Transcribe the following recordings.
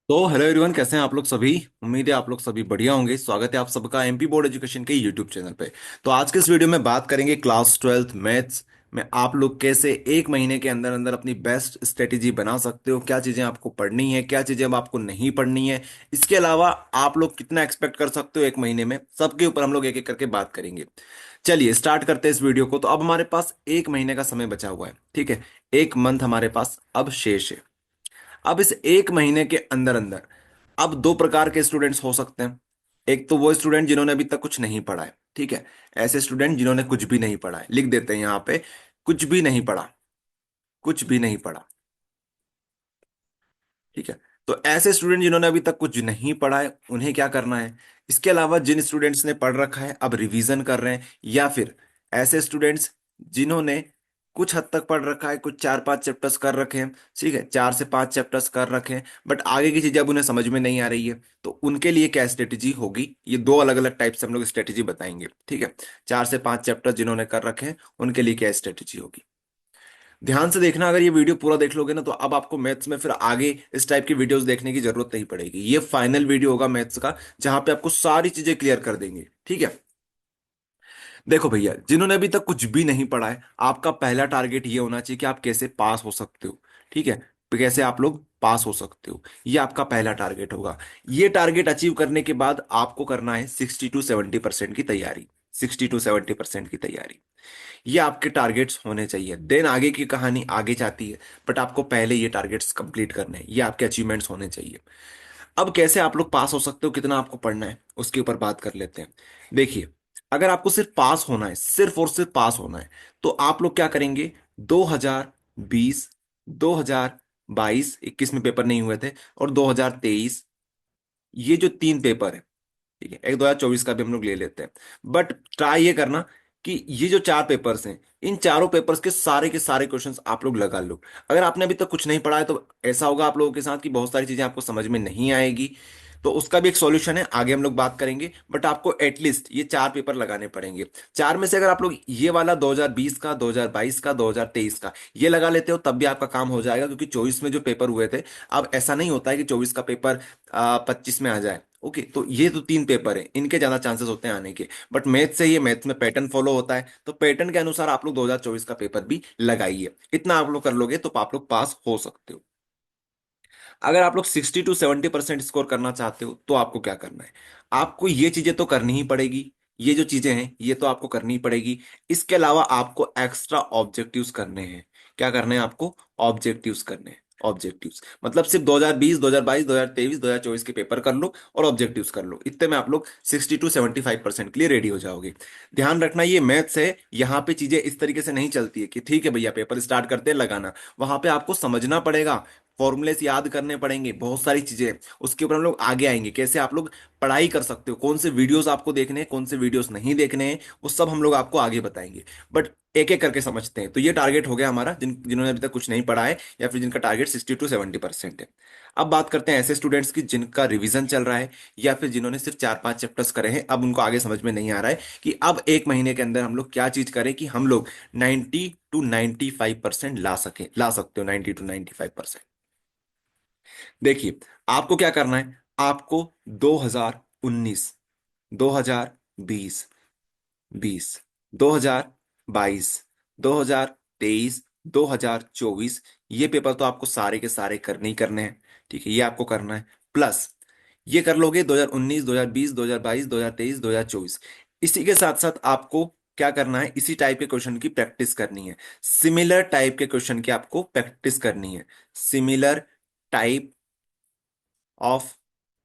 तो hello everyone, कैसे हैं आप लोग सभी। उम्मीद है आप लोग सभी बढ़िया होंगे। स्वागत है आप सबका एमपी बोर्ड एजुकेशन के यूट्यूब चैनल पे। तो आज के इस वीडियो में बात करेंगे क्लास ट्वेल्थ मैथ्स में आप लोग कैसे एक महीने के अंदर अंदर अपनी बेस्ट स्ट्रेटेजी बना सकते हो, क्या चीजें आपको पढ़नी है, क्या चीजें अब आपको नहीं पढ़नी है। इसके अलावा आप लोग कितना एक्सपेक्ट कर सकते हो एक महीने में, सबके ऊपर हम लोग एक एक करके बात करेंगे। चलिए स्टार्ट करते हैं इस वीडियो को। तो अब हमारे पास एक महीने का समय बचा हुआ है, ठीक है। एक मंथ हमारे पास अब शेष है। अब इस एक महीने के अंदर अंदर अब दो प्रकार के स्टूडेंट्स हो सकते हैं। एक तो वो स्टूडेंट जिन्होंने अभी तक कुछ नहीं पढ़ा है, ठीक है। ऐसे स्टूडेंट जिन्होंने कुछ भी नहीं पढ़ा है, लिख देते हैं यहाँ पे, कुछ भी नहीं पढ़ा, कुछ भी नहीं पढ़ा, ठीक है। तो ऐसे स्टूडेंट जिन्होंने अभी तक कुछ नहीं पढ़ा है उन्हें क्या करना है। इसके अलावा जिन स्टूडेंट्स ने पढ़ रखा है अब रिवीजन कर रहे हैं, या फिर ऐसे स्टूडेंट्स जिन्होंने कुछ हद तक पढ़ रखा है, कुछ 4-5 चैप्टर्स कर रखे हैं, ठीक है, 4 से 5 चैप्टर्स कर रखे हैं, बट आगे की चीजें अब उन्हें समझ में नहीं आ रही है, तो उनके लिए क्या स्ट्रेटेजी होगी। ये दो अलग अलग टाइप से हम लोग स्ट्रेटेजी बताएंगे, ठीक है। 4 से 5 चैप्टर जिन्होंने कर रखे हैं उनके लिए क्या स्ट्रेटेजी होगी। ध्यान से देखना, अगर ये वीडियो पूरा देख लोगे ना तो अब आपको मैथ्स में फिर आगे इस टाइप की वीडियोस देखने की जरूरत नहीं पड़ेगी। ये फाइनल वीडियो होगा मैथ्स का, जहां पे आपको सारी चीजें क्लियर कर देंगे, ठीक है। देखो भैया, जिन्होंने अभी तक कुछ भी नहीं पढ़ा है, आपका पहला टारगेट ये होना चाहिए कि आप कैसे पास हो सकते हो, ठीक है। तो कैसे आप लोग पास हो सकते हो, ये आपका पहला टारगेट होगा। ये टारगेट अचीव करने के बाद आपको करना है 60 to 70% की तैयारी। 60 to 70% की तैयारी, ये आपके टारगेट्स होने चाहिए। देन आगे की कहानी आगे जाती है, बट आपको पहले ये टारगेट्स कंप्लीट करने हैं, ये आपके अचीवमेंट्स होने चाहिए। अब कैसे आप लोग पास हो सकते हो, कितना आपको पढ़ना है, उसके ऊपर बात कर लेते हैं। देखिए, अगर आपको सिर्फ पास होना है, सिर्फ और सिर्फ पास होना है, तो आप लोग क्या करेंगे। 2020, 2022, 21 में पेपर नहीं हुए थे, और 2023, ये जो 3 पेपर है, ठीक है, एक 2024 का भी हम लोग ले लेते हैं। बट ट्राई ये करना कि ये जो 4 पेपर्स हैं, इन चारों पेपर्स के सारे क्वेश्चंस आप लोग लगा लो। अगर आपने अभी तक कुछ नहीं पढ़ा है तो ऐसा होगा आप लोगों के साथ कि बहुत सारी चीजें आपको समझ में नहीं आएगी। तो उसका भी एक सॉल्यूशन है, आगे हम लोग बात करेंगे, बट आपको एटलीस्ट ये 4 पेपर लगाने पड़ेंगे। चार में से अगर आप लोग ये वाला 2020 का, 2022 का, 2023 का ये लगा लेते हो, तब भी आपका काम हो जाएगा, क्योंकि 24 में जो पेपर हुए थे, अब ऐसा नहीं होता है कि 24 का पेपर 25 में आ जाए। ओके, तो ये तो 3 पेपर है, इनके ज्यादा चांसेस होते हैं आने के। बट मैथ से ही, मैथ में पैटर्न फॉलो होता है, तो पैटर्न के अनुसार आप लोग 2024 का पेपर भी लगाइए। इतना आप लोग कर लोगे तो आप लोग पास हो सकते हो। अगर आप लोग 60 to 70% स्कोर करना चाहते हो तो आपको क्या करना है। आपको ये चीजें तो करनी ही पड़ेगी, ये जो चीजें हैं ये तो आपको करनी ही पड़ेगी। इसके अलावा आपको एक्स्ट्रा ऑब्जेक्टिव्स करने हैं। क्या करने हैं आपको, ऑब्जेक्टिव्स करने हैं। ऑब्जेक्टिव्स मतलब सिर्फ 2020, 2022, 2023, 2024 के पेपर कर लो और ऑब्जेक्टिव्स कर लो, इतने में आप लोग 60 to 75% के लिए रेडी हो जाओगे। ध्यान रखना, ये मैथ्स है, यहाँ पे चीजें इस तरीके से नहीं चलती है कि ठीक है भैया पेपर स्टार्ट करते हैं लगाना। वहां पे आपको समझना पड़ेगा, फॉर्मूलेस याद करने पड़ेंगे, बहुत सारी चीजें। उसके ऊपर हम लोग आगे आएंगे, कैसे आप लोग पढ़ाई कर सकते हो, कौन से वीडियोस आपको देखने हैं, कौन से वीडियोस नहीं देखने हैं, वो सब हम लोग आपको आगे बताएंगे। बट एक एक करके समझते हैं। तो ये टारगेट हो गया हमारा, जिन्होंने अभी तक कुछ नहीं पढ़ा है, या फिर जिनका टारगेट 60 to 70% है। अब बात करते हैं ऐसे स्टूडेंट्स की जिनका रिवीजन चल रहा है, या फिर जिन्होंने सिर्फ 4-5 चैप्टर्स करे हैं, अब उनको आगे समझ में नहीं आ रहा है कि अब एक महीने के अंदर हम लोग क्या चीज करें कि हम लोग 90 to 95% ला सकते हो। 90 to 95%। देखिए, आपको क्या करना है। आपको 2019, 2020, 20, 2022, 2023, 2024, ये पेपर तो आपको सारे के सारे करने ही करने हैं, ठीक है। ये आपको करना है, प्लस ये कर लोगे 2019, 2020, 2022, 2023, 2024। इसी के साथ साथ आपको क्या करना है, इसी टाइप के क्वेश्चन की प्रैक्टिस करनी है। सिमिलर टाइप के क्वेश्चन की आपको प्रैक्टिस करनी है। सिमिलर टाइप ऑफ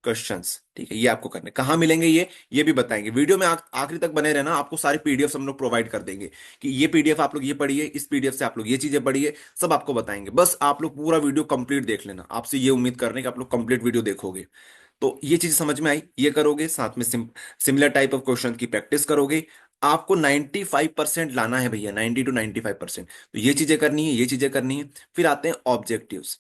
क्वेश्चंस, ठीक है, ये आपको करने कहाँ मिलेंगे, ये भी बताएंगे वीडियो में। आखिरी तक बने रहना, आपको सारी पीडीएफ हम लोग प्रोवाइड कर देंगे कि ये पीडीएफ आप लोग ये पढ़िए, इस पीडीएफ से आप लोग ये चीजें पढ़िए, सब आपको बताएंगे। बस आप लोग पूरा वीडियो कंप्लीट देख लेना, आपसे ये उम्मीद कर रहे हैं कि आप लोग कंप्लीट वीडियो देखोगे। तो ये चीज समझ में आई, ये करोगे, साथ में सिमिलर टाइप ऑफ क्वेश्चन की प्रैक्टिस करोगे। आपको 95% लाना है भैया, 90 to 95%। तो ये चीजें करनी है, ये चीजें करनी है। फिर आते हैं ऑब्जेक्टिव्स।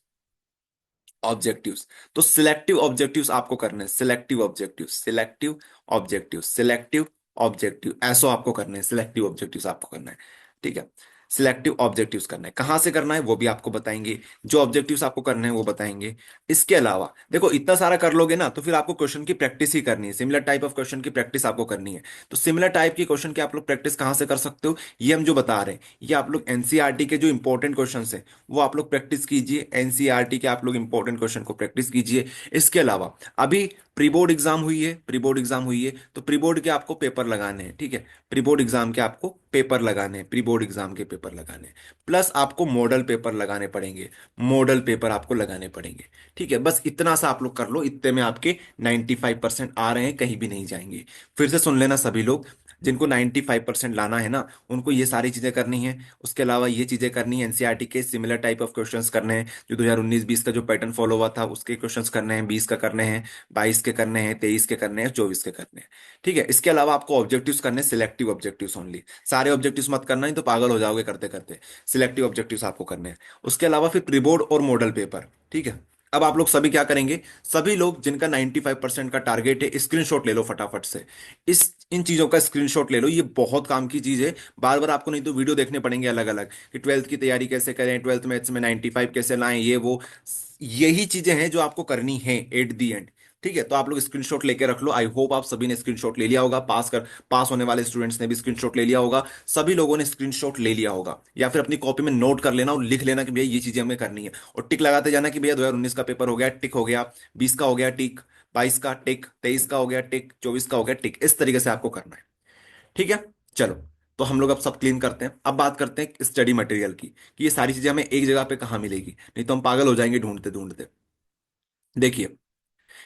ऑब्जेक्टिव्स, तो सिलेक्टिव ऑब्जेक्टिव्स आपको करने हैं। Selective objectives, selective objectives, selective objective, ऐसो आपको करने हैं। सिलेक्टिव ऑब्जेक्टिव्स आपको करना है, ठीक है। सिलेक्टिव ऑब्जेक्टिव्स करना है। कहाँ से करना है वो भी आपको बताएंगे, जो ऑब्जेक्टिव्स आपको करने हैं वो बताएंगे। इसके अलावा देखो, इतना सारा कर लोगे ना तो फिर आपको क्वेश्चन की प्रैक्टिस ही करनी है, सिमिलर टाइप ऑफ क्वेश्चन की प्रैक्टिस आपको करनी है। तो सिमिलर टाइप की क्वेश्चन की आप लोग प्रैक्टिस कहाँ से कर सकते हो, ये हम जो बता रहे हैं, ये आप लोग एनसीईआरटी के जो इंपॉर्टेंट क्वेश्चन है वो आप लोग प्रैक्टिस कीजिए, एनसीईआरटी के आप लोग इंपॉर्टेंट क्वेश्चन को प्रैक्टिस कीजिए। इसके अलावा अभी प्री बोर्ड एग्जाम हुई है, प्री बोर्ड एग्जाम हुई है तो प्री बोर्ड के आपको पेपर लगाने हैं, ठीक है। प्री बोर्ड एग्जाम के आपको पेपर लगाने हैं, प्री बोर्ड एग्जाम के पेपर लगाने हैं, प्लस आपको मॉडल पेपर लगाने पड़ेंगे, मॉडल पेपर आपको लगाने पड़ेंगे। ठीक है, बस इतना सा आप लोग कर लो, इतने में आपके 95% आ रहे हैं, कहीं भी नहीं जाएंगे। फिर से सुन लेना सभी लोग, जिनको 95% लाना है ना, उनको ये सारी चीजें करनी है। उसके अलावा ये चीजें करनी है, एनसीईआरटी के सिमिलर टाइप ऑफ क्वेश्चंस करने हैं, जो 2019-20 का जो पैटर्न फॉलो हुआ था उसके क्वेश्चंस करने हैं, 20 का करने हैं, 22 के करने हैं, 23 के करने हैं, 24 के करने हैं। ठीक है, इसके अलावा आपको ऑब्जेक्टिव्स करने हैं, सिलेक्टिव ऑब्जेक्टिव्स ओनली। सारे ऑब्जेक्टिव्स मत करना, नहीं तो पागल हो जाओगे करते करते। सिलेक्टिव ऑब्जेक्टिव्स आपको करने हैं। उसके अलावा फिर प्रीबोर्ड और मॉडल पेपर। ठीक है, अब आप लोग सभी क्या करेंगे, सभी लोग जिनका 95% का टारगेट है, स्क्रीनशॉट ले लो फटाफट से। इस इन चीजों का स्क्रीनशॉट ले लो, ये बहुत काम की चीज है। बार बार आपको नहीं तो वीडियो देखने पड़ेंगे अलग अलग, कि ट्वेल्थ की तैयारी कैसे करें, ट्वेल्थ मैथ्स में 95 कैसे लाएं, ये वो। यही चीजें हैं जो आपको करनी है एट दी एंड। ठीक है, तो आप लोग स्क्रीनशॉट लेके रख लो। आई होप आप सभी ने स्क्रीनशॉट ले लिया होगा, पास होने वाले स्टूडेंट्स ने भी स्क्रीनशॉट ले लिया होगा। सभी लोगों ने स्क्रीनशॉट ले लिया होगा, या फिर अपनी कॉपी में नोट कर लेना और लिख लेना कि भैया ये चीजें हमें करनी है, और टिक लगाते जाना कि भैया 2019 का पेपर हो गया, टिक हो गया, 20 का हो गया टिक, 22 का टिक, 23 का हो गया टिक, 24 का हो गया टिक। इस तरीके से आपको करना है। ठीक है, चलो। तो हम लोग अब सब क्लीन करते हैं, अब बात करते हैं स्टडी मटेरियल की, कि ये सारी चीजें हमें एक जगह पे कहाँ मिलेगी, नहीं तो हम पागल हो जाएंगे ढूंढते ढूंढते। देखिए,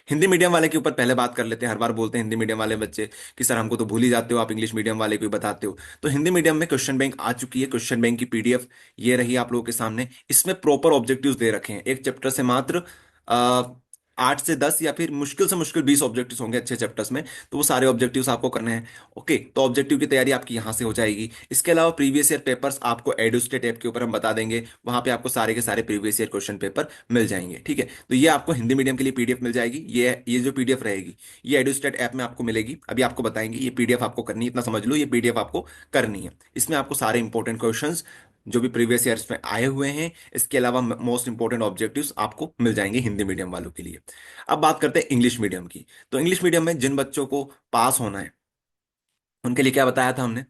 हिंदी मीडियम वाले के ऊपर पहले बात कर लेते हैं। हर बार बोलते हैं हिंदी मीडियम वाले बच्चे कि सर हमको तो भूल ही जाते हो, आप इंग्लिश मीडियम वाले को ही बताते हो। तो हिंदी मीडियम में क्वेश्चन बैंक आ चुकी है, क्वेश्चन बैंक की पीडीएफ ये रही आप लोगों के सामने। इसमें प्रॉपर ऑब्जेक्टिव्स दे रखे हैं, एक चैप्टर से मात्र आ, 8 से 10 या फिर मुश्किल से मुश्किल 20 ऑब्जेक्टिव्स होंगे अच्छे चैप्टर्स में। तो वो सारे ऑब्जेक्टिव्स आपको करने हैं। ओके, तो ऑब्जेक्टिव की तैयारी आपकी यहाँ से हो जाएगी। इसके अलावा प्रीवियस ईयर पेपर्स आपको एडुस्टेट ऐप के ऊपर हम बता देंगे, वहां पे आपको सारे के सारे प्रीवियस ईयर क्वेश्चन पेपर मिल जाएंगे। ठीक है, तो ये आपको हिंदी मीडियम के लिए पीडीएफ मिल जाएगी। ये जो पीडीएफ रहेगी, ये एडुस्टेट ऐप में आपको मिलेगी। अभी आपको बताएंगे, ये पीडीएफ आपको करनी है, इतना समझ लो, ये पीडीएफ आपको करनी है। इसमें आपको सारे इंपॉर्टेंट क्वेश्चंस जो भी प्रीवियस ईयर्स में आए हुए हैं, इसके अलावा मोस्ट इंपॉर्टेंट ऑब्जेक्टिव्स आपको मिल जाएंगे हिंदी मीडियम वालों के लिए। अब बात करते हैं इंग्लिश मीडियम की। तो इंग्लिश मीडियम में जिन बच्चों को पास होना है, उनके लिए क्या बताया था हमने,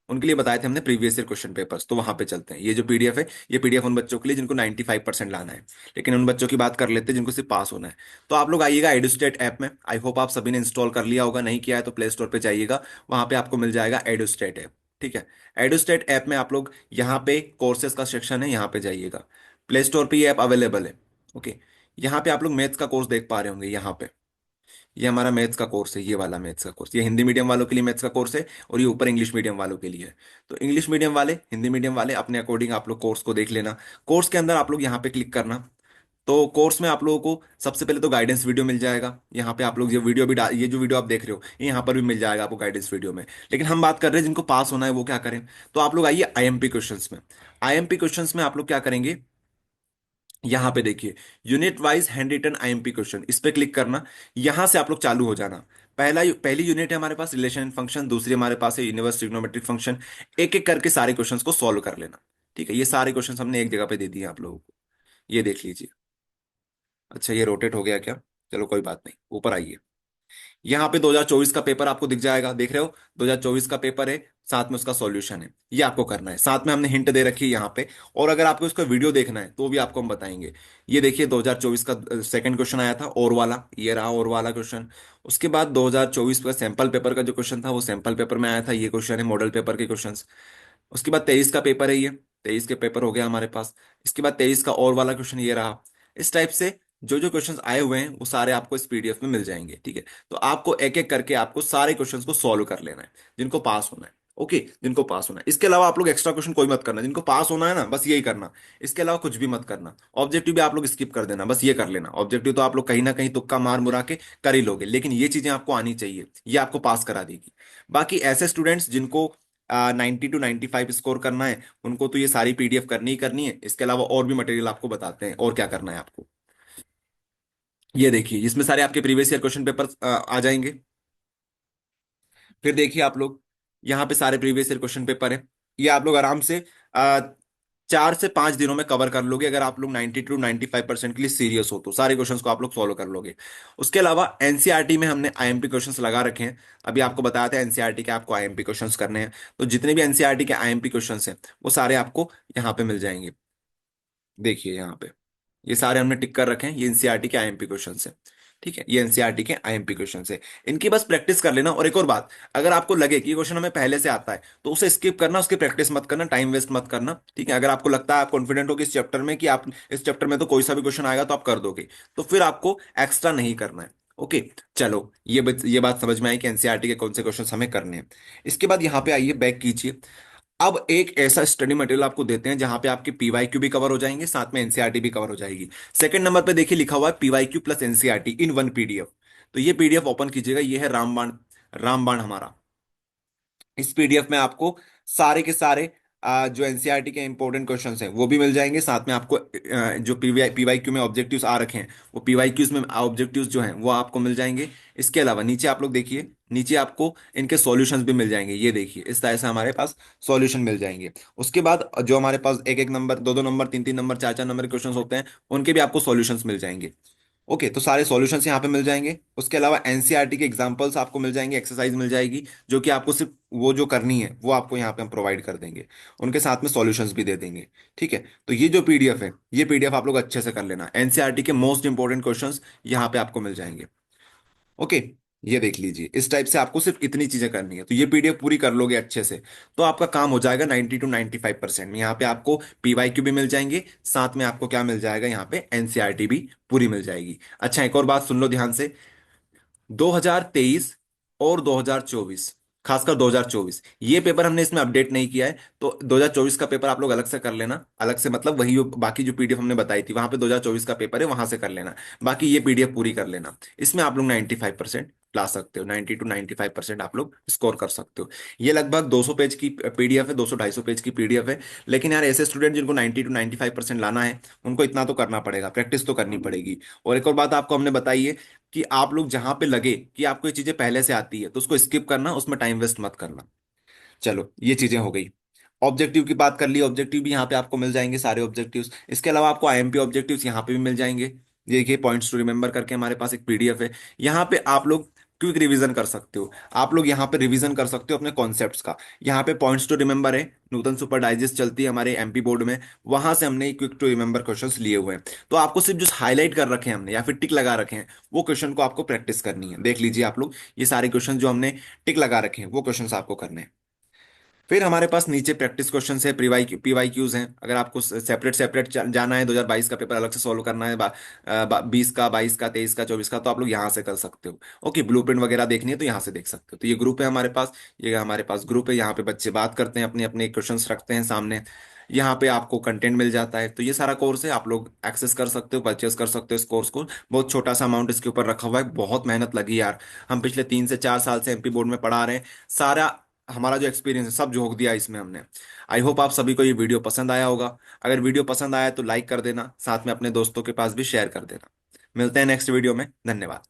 उनके लिए बताए थे हमने प्रीवियस ईयर क्वेश्चन पेपर्स। तो वहां पे चलते हैं, ये जो पीडीएफ है, ये पीडीएफ उन बच्चों के लिए जिनको 95% लाना है। लेकिन उन बच्चों की बात कर लेते हैं जिनको सिर्फ पास होना है। तो आप लोग आइएगा एडुस्टेट ऐप में। आई होप आप सभी ने इंस्टॉल कर लिया होगा, नहीं किया है तो प्ले स्टोर पे जाइएगा, वहां पे आपको मिल जाएगा एडुस्टेट ऐप। ठीक है, एडुस्टेट ऐप में आप लोग यहाँ पे कोर्सेज का सेक्शन है, यहाँ पे जाइएगा। प्ले स्टोर पे ये ऐप अवेलेबल है। ओके, यहाँ पे आप लोग मैथ्स का कोर्स देख पा रहे होंगे, यहाँ पे ये हमारा मैथ्स का कोर्स है, ये वाला मैथ्स का कोर्स, ये हिंदी मीडियम वालों के लिए मैथ्स का कोर्स है, और ये ऊपर इंग्लिश मीडियम वालों के लिए है। तो इंग्लिश मीडियम वाले, हिंदी मीडियम वाले अपने अकॉर्डिंग आप लोग कोर्स को देख लेना। कोर्स के अंदर आप लोग यहाँ पे क्लिक करना। तो कोर्स में आप लोगों को सबसे पहले तो गाइडेंस वीडियो मिल जाएगा। यहाँ पे आप लोग ये जो वीडियो आप देख रहे हो, ये यहाँ पर भी मिल जाएगा आपको गाइडेंस वीडियो में। लेकिन हम बात कर रहे हैं जिनको पास होना है वो क्या करें। तो आप लोग आइए आईएमपी क्वेश्चंस में। आईएमपी क्वेश्चंस में आप लोग क्या करेंगे, यहां पे देखिए, unit wise hand written IMP question, इस पे क्लिक करना। यहां से आप लोग चालू हो जाना। पहली यूनिट है हमारे पास रिलेशन एंड फंक्शन, दूसरी हमारे पास है यूनिवर्स ट्रिग्नोमेट्रिक फंक्शन। एक एक करके सारे क्वेश्चंस को सॉल्व कर लेना। ठीक है, ये सारे क्वेश्चंस हमने एक जगह पे दे दिए आप लोगों को, ये देख लीजिए। अच्छा, ये रोटेट हो गया क्या, चलो कोई बात नहीं, ऊपर आइए। यहाँ पे 2024 का पेपर आपको दिख जाएगा, देख रहे हो, 2024 का पेपर है, साथ में उसका सॉल्यूशन है, ये आपको करना है। साथ में हमने हिंट दे रखी है यहाँ पे। और अगर आपको इसका वीडियो देखना है तो भी आपको हम बताएंगे। ये देखिए 2024 का सेकंड क्वेश्चन आया था, और वाला, ये रहा और वाला क्वेश्चन। उसके बाद 2024 का सैंपल पेपर का जो क्वेश्चन था वो सैंपल पेपर में आया था, ये क्वेश्चन है मॉडल पेपर के क्वेश्चन। उसके बाद 23 का पेपर है, ये 23 के पेपर हो गया हमारे पास। इसके बाद 23 का और वाला क्वेश्चन ये रहा। इस टाइप से जो जो क्वेश्चंस आए हुए हैं वो सारे आपको इस पीडीएफ में मिल जाएंगे। ठीक है, तो आपको एक एक करके आपको सारे क्वेश्चंस को सॉल्व कर लेना है, जिनको पास होना है। ओके, जिनको पास होना है। इसके अलावा आप लोग एक्स्ट्रा क्वेश्चन कोई मत करना, जिनको पास होना है ना बस यही करना। इसके अलावा कुछ भी मत करना। ऑब्जेक्टिव भी आप लोग स्किप कर देना, बस ये कर लेना। ऑब्जेक्टिव तो आप लोग कहीं ना कहीं तुक्का मार मुरा के कर ही लोगे, लेकिन ये चीजें आपको आनी चाहिए, ये आपको पास करा देगी। बाकी ऐसे स्टूडेंट्स जिनको 90 to 95 स्कोर करना है, उनको तो ये सारी पीडीएफ करनी ही करनी है। इसके अलावा और भी मटेरियल आपको बताते हैं और क्या करना है आपको। ये देखिए, इसमें सारे आपके प्रीवियस ईयर क्वेश्चन पेपर आ जाएंगे। फिर देखिए आप लोग, यहाँ पे सारे प्रीवियस ईयर क्वेश्चन पेपर है। ये आप लोग आराम से 4 से 5 दिनों में कवर कर लोगे, अगर आप लोग 90 to 95% के लिए सीरियस हो तो सारे क्वेश्चंस को आप लोग सॉल्व कर लोगे। उसके अलावा एनसीईआरटी में हमने आईएमपी क्वेश्चंस लगा रखे हैं। अभी आपको बताया था एनसीईआरटी के आपको आईएमपी क्वेश्चंस करने हैं, तो जितने भी एनसीईआरटी के आईएमपी क्वेश्चंस हैं वो सारे आपको यहाँ पे मिल जाएंगे। देखिए यहाँ पे ये सारे हमने टिक कर रखे हैं, ये एनसीईआरटी के आईएमपी क्वेश्चन है। ठीक है, ये एनसीईआरटी के आईएमपी क्वेश्चन है, इनकी बस प्रैक्टिस कर लेना। और एक और बात, अगर आपको लगे कि ये क्वेश्चन हमें पहले से आता है तो उसे स्किप करना, उसकी प्रैक्टिस मत करना, टाइम वेस्ट मत करना। ठीक है, अगर आपको लगता है, आप कॉन्फिडेंट हो कि इस चैप्टर में, कि आप इस चैप्टर में तो कोई सा भी क्वेश्चन आएगा तो आप कर दोगे, तो फिर आपको एक्स्ट्रा नहीं करना है। ओके, चलो ये बात समझ में आई कि एनसीईआरटी के कौन से क्वेश्चन हमें करने हैं। इसके बाद यहाँ पे आइए, बैक कीजिए। अब एक ऐसा स्टडी मटेरियल आपको देते हैं जहां पे आपके पीवाईक्यू भी कवर हो जाएंगे, साथ में एनसीईआरटी भी कवर हो जाएगी। सेकंड नंबर पे देखिए लिखा हुआ है PYQ plus NCERT in one PDF. तो ये पीडीएफ ओपन कीजिएगा, ये है रामबाण। रामबाण हमारा, इस पीडीएफ में आपको सारे के सारे जो एनसीईआरटी के इंपॉर्टेंट क्वेश्चंस हैं वो भी मिल जाएंगे, साथ में आपको जो पीवाईक्यू में ऑब्जेक्टिव्स आ रखे हैं वो पीवाईक्यूज में ऑब्जेक्टिव्स जो हैं वो आपको मिल जाएंगे। इसके अलावा नीचे आप लोग देखिए, नीचे आपको इनके सॉल्यूशंस भी मिल जाएंगे। ये देखिए इस तरह से हमारे पास सॉल्यूशन मिल जाएंगे। उसके बाद जो हमारे पास एक एक नंबर, दो दो नंबर, तीन तीन नंबर, चार चार नंबर के क्वेश्चंस होते हैं, उनके भी आपको सॉल्यूशंस मिल जाएंगे। ओके, तो सारे सॉल्यूशंस यहाँ पे मिल जाएंगे। उसके अलावा एनसीईआरटी के एग्जांपल्स आपको मिल जाएंगे, एक्सरसाइज मिल जाएगी, जो कि आपको सिर्फ वो जो करनी है वो आपको यहाँ पे हम प्रोवाइड कर देंगे, उनके साथ में सॉल्यूशंस भी दे देंगे। ठीक है, तो ये जो पीडीएफ है, ये पीडीएफ आप लोग अच्छे से कर लेना, एनसीईआरटी के मोस्ट इंपॉर्टेंट क्वेश्चंस यहाँ पे आपको मिल जाएंगे। ओके, ये देख लीजिए, इस टाइप से आपको सिर्फ इतनी चीजें करनी है, तो ये पीडीएफ पूरी कर लोगे अच्छे से तो आपका काम हो जाएगा 90 to 95%। यहाँ पे आपको पीवाईक्यू भी मिल जाएंगे, साथ में आपको क्या मिल जाएगा, यहाँ पे एनसीईआरटी भी पूरी मिल जाएगी। अच्छा, एक और बात सुन लो ध्यान से, 2023 और 2024, खासकर 2024, ये पेपर हमने इसमें अपडेट नहीं किया है, तो 2024 का पेपर आप लोग अलग से कर लेना। अलग से मतलब वही बाकी जो पीडीएफ हमने बताई थी वहां पे 2024 का पेपर है, वहां से कर लेना। बाकी ये पीडीएफ पूरी कर लेना, इसमें आप लोग 95% ला सकते हो, 90 to 95% आप लोग स्कोर कर सकते हो। ये लगभग 200 पेज की पीडीएफ है, 200 250 पेज की पीडीएफ है। लेकिन यार ऐसे स्टूडेंट जिनको 90 to 95% लाना है, उनको इतना तो करना पड़ेगा, प्रैक्टिस तो करनी पड़ेगी। और एक और बात आपको हमने बताई है कि आप लोग जहां पे लगे कि आपको ये चीजें पहले से आती है तो उसको स्किप करना, उसमें टाइम वेस्ट मत करना। चलो, ये चीजें हो गई। ऑब्जेक्टिव की बात कर ली, ऑब्जेक्टिव भी यहाँ पे आपको मिल जाएंगे सारे ऑब्जेक्टिव्स। इसके अलावा आपको आईएमपी ऑब्जेक्टिव्स यहाँ पे भी मिल जाएंगे। देखिए पॉइंट्स टू रिमेंबर करके हमारे पास एक पीडीएफ है, यहाँ पे आप लोग क्विक रिवीजन कर सकते हो। आप लोग यहाँ पे रिवीजन कर सकते हो अपने कॉन्सेप्ट्स का। यहाँ पे पॉइंट्स टू रिमेंबर है, नूतन सुपर डाइजेस्ट चलती है हमारे एमपी बोर्ड में, वहां से हमने क्विक टू रिमेंबर क्वेश्चंस लिए हुए हैं। तो आपको सिर्फ जो हाईलाइट कर रखे हैं हमने या फिर टिक लगा रखे हैं वो क्वेश्चन को आपको प्रैक्टिस करनी है। देख लीजिए आप लोग, ये सारे क्वेश्चन जो हमने टिक लगा रखे हैं वो क्वेश्चन आपको करने हैं। फिर हमारे पास नीचे प्रैक्टिस क्वेश्चन है, पीवाईक्यूज हैं। अगर आपको सेपरेट सेपरेट जाना है, 2022 का पेपर अलग से सॉल्व करना है, 20 का, 22 का, 23 का, 24 का, तो आप लोग यहाँ से कर सकते हो। ओके, ब्लूप्रिंट वगैरह देखनी है तो यहाँ से देख सकते हो। तो ये ग्रुप है हमारे पास, ये हमारे पास ग्रुप है, यहाँ पे बच्चे बात करते हैं, अपने अपने क्वेश्चंस रखते हैं सामने। यहाँ पे आपको कंटेंट मिल जाता है। तो ये सारा कोर्स है, आप लोग एक्सेस कर सकते हो, परचेस कर सकते हो इस कोर्स को। बहुत छोटा सा अमाउंट इसके ऊपर रखा हुआ है, बहुत मेहनत लगी यार। हम पिछले 3 से 4 साल से एमपी बोर्ड में पढ़ा रहे हैं, सारा हमारा जो एक्सपीरियंस है सब झोंक दिया इसमें हमने। आई होप आप सभी को ये वीडियो पसंद आया होगा। अगर वीडियो पसंद आया तो लाइक कर देना, साथ में अपने दोस्तों के पास भी शेयर कर देना। मिलते हैं नेक्स्ट वीडियो में, धन्यवाद।